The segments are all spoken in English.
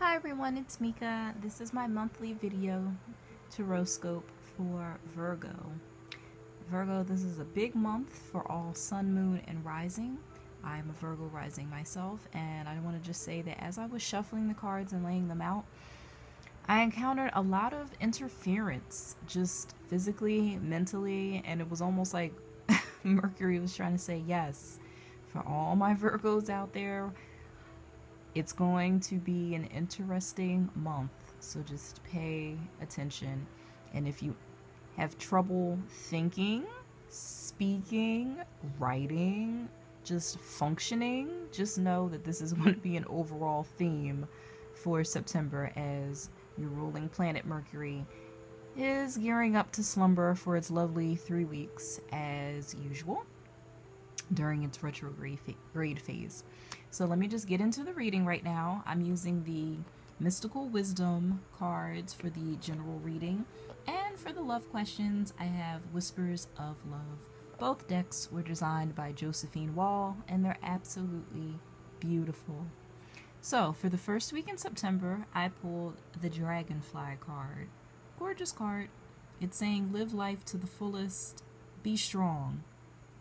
Hi everyone, it's Mika. This is my monthly video horoscope for Virgo. Virgo, this is a big month for all sun, moon, and rising. I'm a Virgo rising myself, and I want to just say that as I was shuffling the cards and laying them out, I encountered a lot of interference, just physically, mentally, and it was almost like Mercury was trying to say yes. For all my Virgos out there, it's going to be an interesting month, so just pay attention. And if you have trouble thinking, speaking, writing, just functioning, just know that this is going to be an overall theme for September as your ruling planet Mercury is gearing up to slumber for its lovely 3 weeks as usual during its retrograde phase. So let me just get into the reading right now. I'm using the Mystical Wisdom cards for the general reading. And for the love questions, I have Whispers of Love. Both decks were designed by Josephine Wall, and they're absolutely beautiful. So, for the first week in September, I pulled the Dragonfly card. Gorgeous card. It's saying live life to the fullest, be strong.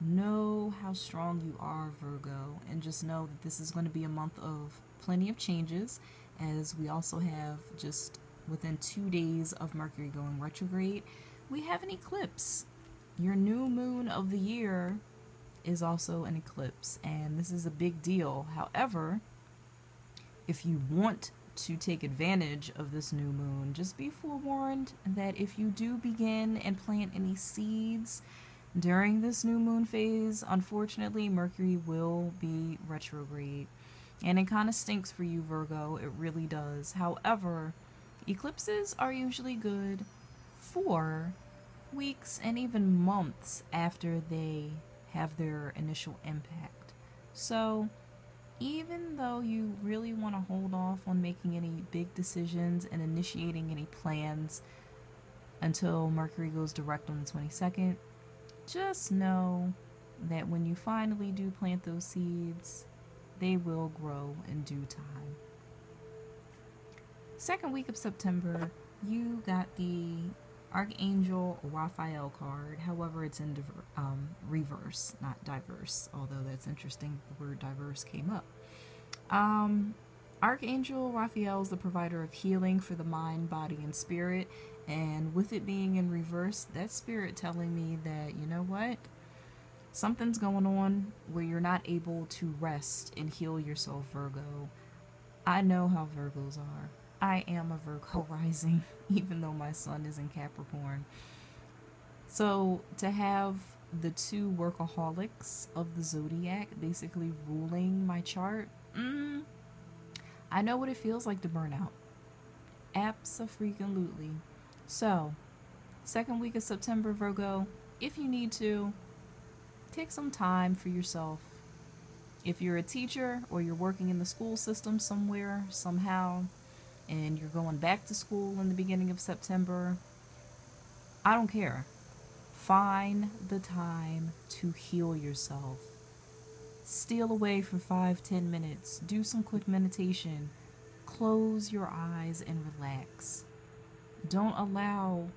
Know how strong you are, Virgo, and just know that this is going to be a month of plenty of changes, as we also have just within 2 days of Mercury going retrograde, we have an eclipse. Your new moon of the year is also an eclipse, and this is a big deal. However, if you want to take advantage of this new moon, just be forewarned that if you do begin and plant any seeds during this new moon phase, unfortunately, Mercury will be retrograde. And it kind of stinks for you, Virgo. It really does. However, eclipses are usually good for weeks and even months after they have their initial impact. So, even though you really want to hold off on making any big decisions and initiating any plans until Mercury goes direct on the 22nd, just know that when you finally do plant those seeds, they will grow in due time. Second week of September, you got the Archangel Raphael card. However, it's in reverse, not diverse, although that's interesting. The word diverse came up. Archangel Raphael is the provider of healing for the mind, body, and spirit. And with it being in reverse, that's spirit telling me that, you know what? Something's going on where you're not able to rest and heal yourself, Virgo. I know how Virgos are. I am a Virgo rising, even though my sun is in Capricorn. So to have the two workaholics of the zodiac basically ruling my chart, I know what it feels like to burn out. Abso-freaking-lutely. So, second week of September, Virgo, if you need to, take some time for yourself. If you're a teacher or you're working in the school system somewhere, somehow, and you're going back to school in the beginning of September, I don't care. Find the time to heal yourself. Steal away for 5-10 minutes. Do some quick meditation. Close your eyes and relax. Don't allow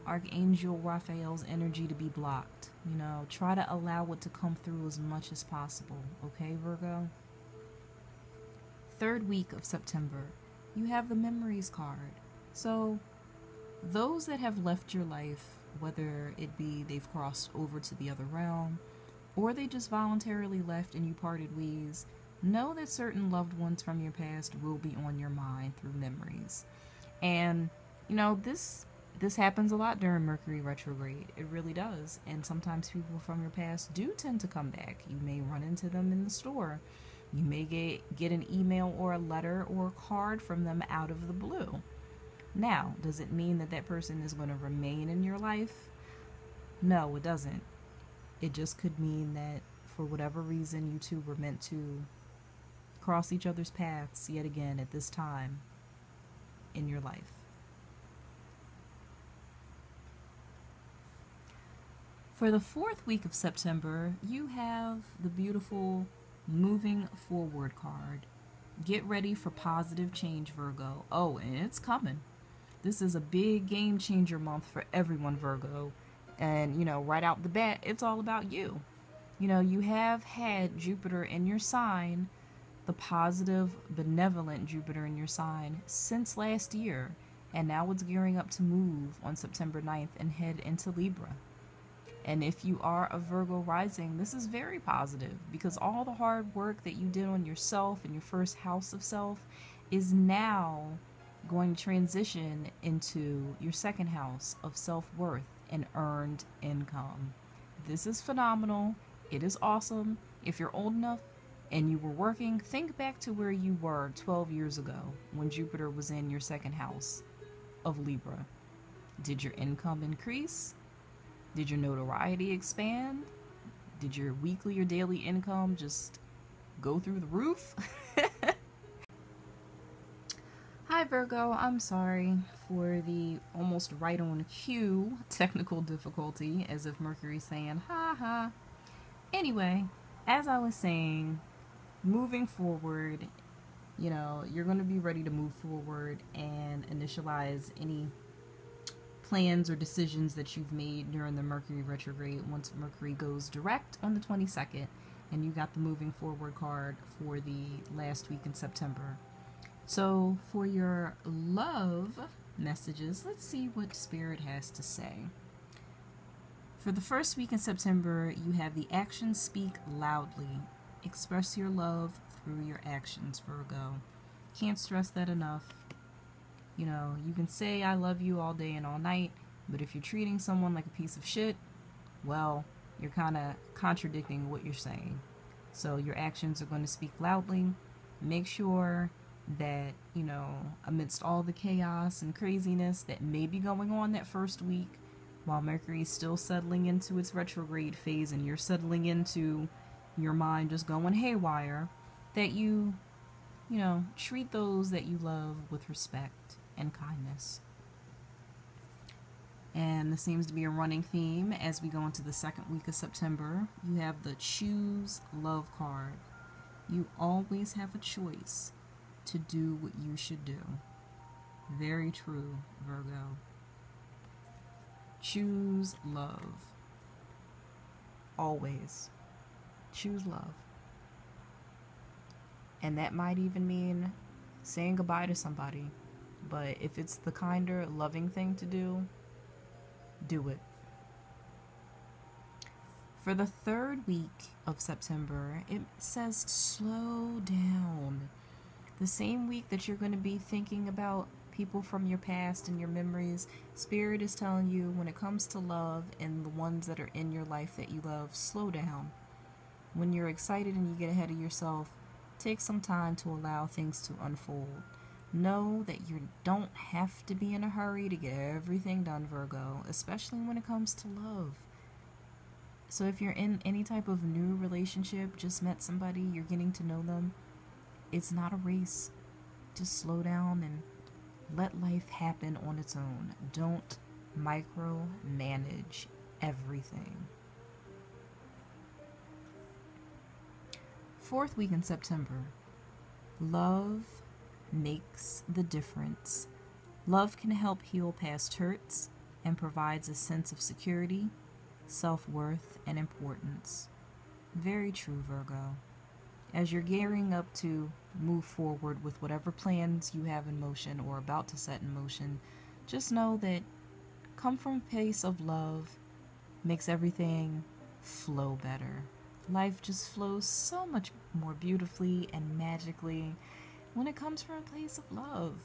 Archangel Raphael's energy to be blocked. Try to allow it to come through as much as possible. Okay, Virgo? Third week of September, you have the Memories card. So, those that have left your life, whether it be they've crossed over to the other realm, or they just voluntarily left and you parted ways, know that certain loved ones from your past will be on your mind through memories. And this happens a lot during Mercury retrograde. It really does. And sometimes people from your past do tend to come back. You may run into them in the store. You may get an email or a letter or a card from them out of the blue. Now, does it mean that that person is going to remain in your life? No, it doesn't. It just could mean that for whatever reason you two were meant to cross each other's paths yet again at this time in your life. For the fourth week of September, you have the beautiful Moving Forward card. Get ready for positive change, Virgo. Oh, and it's coming. This is a big game changer month for everyone, Virgo. And, right out the bat, it's all about you. You have had Jupiter in your sign, the positive, benevolent Jupiter in your sign, since last year. And now it's gearing up to move on September 9th and head into Libra. And if you are a Virgo rising, this is very positive because all the hard work that you did on yourself and your first house of self is now going to transition into your second house of self worth and earned income. This is phenomenal. It is awesome. If you're old enough and you were working, think back to where you were 12 years ago when Jupiter was in your second house of Libra. Did your income increase? Did your notoriety expand? Did your weekly or daily income just go through the roof? Hi Virgo, I'm sorry for the almost right on cue technical difficulty, as if Mercury's saying, ha ha. Anyway, as I was saying, moving forward, you're going to be ready to move forward and initialize any plans or decisions that you've made during the Mercury retrograde once Mercury goes direct on the 22nd, and you got the moving forward card for the last week in September. So for your love messages, let's see what Spirit has to say. For the first week in September, you have the actions speak loudly. Express your love through your actions, Virgo. Can't stress that enough. You can say I love you all day and all night, but if you're treating someone like a piece of shit, well, you're kind of contradicting what you're saying. So your actions are going to speak loudly. Make sure that, amidst all the chaos and craziness that may be going on that first week, while Mercury is still settling into its retrograde phase and you're settling into your mind just going haywire, that you treat those that you love with respect and kindness. And this seems to be a running theme as we go into the second week of September. You have the Choose Love card. You always have a choice to do what you should do. Very true, Virgo. Choose love. Always. Choose love. And that might even mean saying goodbye to somebody. But if it's the kinder, loving thing to do it. For the third week of September, it says slow down. The same week that you're going to be thinking about people from your past and your memories, Spirit is telling you when it comes to love and the ones that are in your life that you love, slow down. When you're excited and you get ahead of yourself, take some time to allow things to unfold. Know that you don't have to be in a hurry to get everything done, Virgo, especially when it comes to love. So if you're in any type of new relationship, just met somebody, you're getting to know them, it's not a race. Just slow down and let life happen on its own. Don't micromanage everything. Fourth week in September. Love makes the difference. Love can help heal past hurts and provides a sense of security, self-worth, and importance. Very true, Virgo. As you're gearing up to move forward with whatever plans you have in motion or about to set in motion, just know that come from a place of love makes everything flow better. Life just flows so much more beautifully and magically when it comes from a place of love.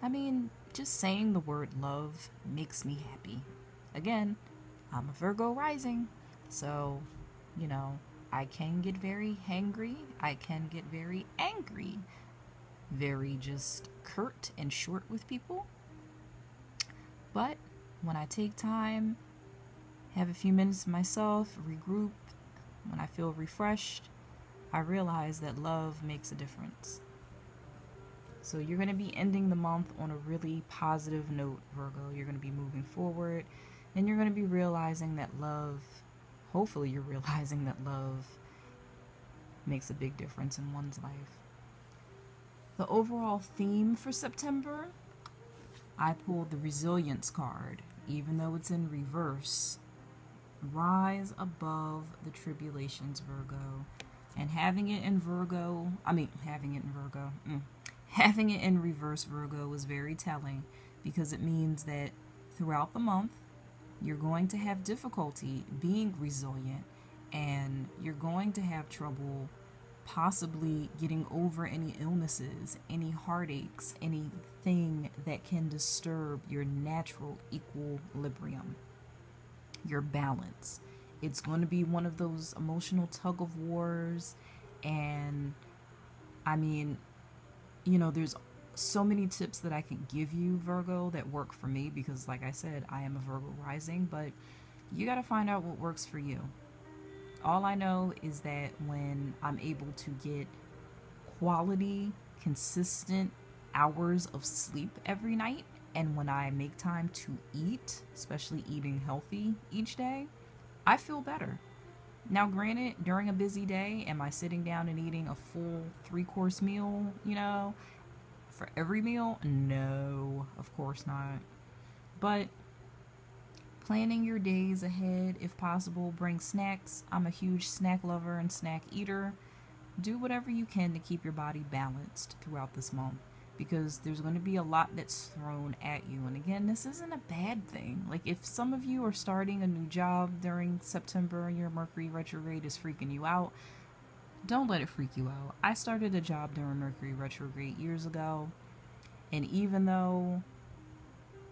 I mean, just saying the word love makes me happy. Again, I'm a Virgo rising, so, I can get very hangry, I can get very angry, very just curt and short with people. But when I take time, have a few minutes to myself, regroup, when I feel refreshed, I realize that love makes a difference. So you're going to be ending the month on a really positive note, Virgo. You're going to be moving forward, and you're going to be realizing that love, hopefully you're realizing that love makes a big difference in one's life. The overall theme for September, I pulled the Resilience card. Even though it's in reverse, rise above the tribulations, Virgo. And having it in Virgo, having it in reverse, Virgo, was very telling because it means that throughout the month, you're going to have difficulty being resilient and you're going to have trouble possibly getting over any illnesses, any heartaches, anything that can disturb your natural equilibrium, your balance. It's going to be one of those emotional tug of wars. And I mean, there's so many tips that I can give you, Virgo, that work for me because, like I said, I am a Virgo rising, but you got to find out what works for you. All I know is that when I'm able to get quality, consistent hours of sleep every night, and when I make time to eat, especially eating healthy each day, I feel better. Now, granted, during a busy day, am I sitting down and eating a full 3-course meal, for every meal? No, of course not. But planning your days ahead, if possible, bring snacks. I'm a huge snack lover and snack eater. Do whatever you can to keep your body balanced throughout this month because there's going to be a lot that's thrown at you. And again, this isn't a bad thing. Like, if some of you are starting a new job during September and your Mercury retrograde is freaking you out, don't let it freak you out. I started a job during Mercury retrograde years ago, and even though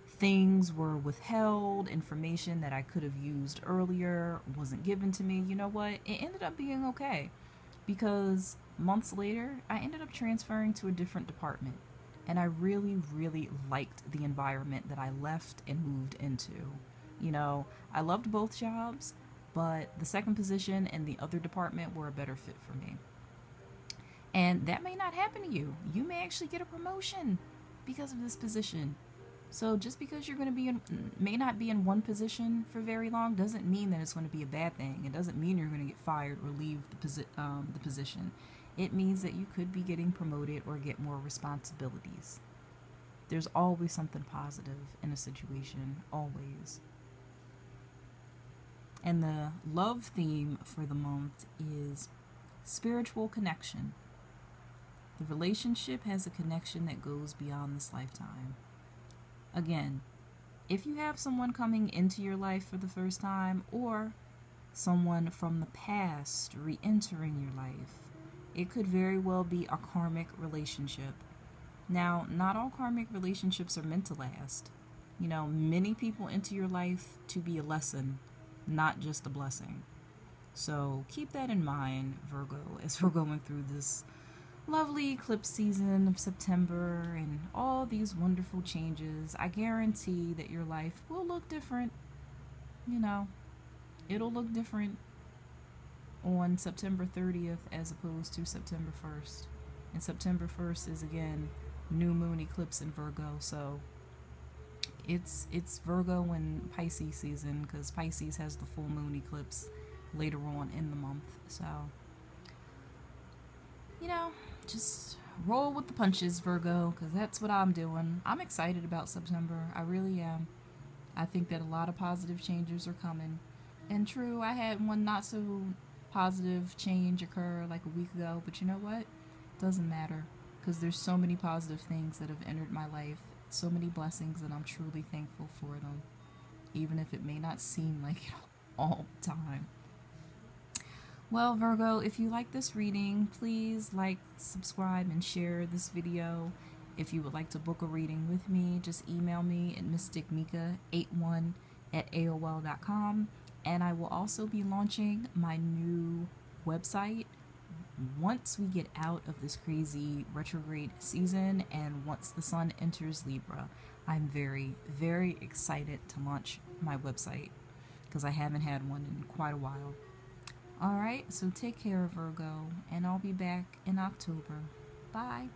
things were withheld, information that I could have used earlier wasn't given to me, you know what? It ended up being okay because months later, I ended up transferring to a different department. And I really, really liked the environment that I left and moved into. I loved both jobs, but the second position and the other department were a better fit for me. And that may not happen to you. You may actually get a promotion because of this position. So just because you're going to may not be in one position for very long doesn't mean that it's going to be a bad thing. It doesn't mean you're going to get fired or leave the position. It means that you could be getting promoted or get more responsibilities. There's always something positive in a situation, always. And the love theme for the month is spiritual connection. The relationship has a connection that goes beyond this lifetime. Again, if you have someone coming into your life for the first time or someone from the past re-entering your life, it could very well be a karmic relationship. Now, not all karmic relationships are meant to last. Many people enter your life to be a lesson, not just a blessing. So keep that in mind, Virgo, as we're going through this lovely eclipse season of September and all these wonderful changes. I guarantee that your life will look different. It'll look different on September 30th as opposed to September 1st. And September 1st is, again, new moon eclipse in Virgo. So it's Virgo and Pisces season because Pisces has the full moon eclipse later on in the month. So, just roll with the punches, Virgo, because that's what I'm doing. I'm excited about September. I really am. I think that a lot of positive changes are coming. And true, I had one not so positive change occur like a week ago, but you know what? It doesn't matter because there's so many positive things that have entered my life, so many blessings, and I'm truly thankful for them, even if it may not seem like it all the time. Well, Virgo, if you like this reading, please like, subscribe, and share this video. If you would like to book a reading with me, just email me at mysticmika81@aol.com. And I will also be launching my new website once we get out of this crazy retrograde season and once the sun enters Libra. I'm very, very excited to launch my website because I haven't had one in quite a while. Alright, so take care, Virgo, and I'll be back in October. Bye.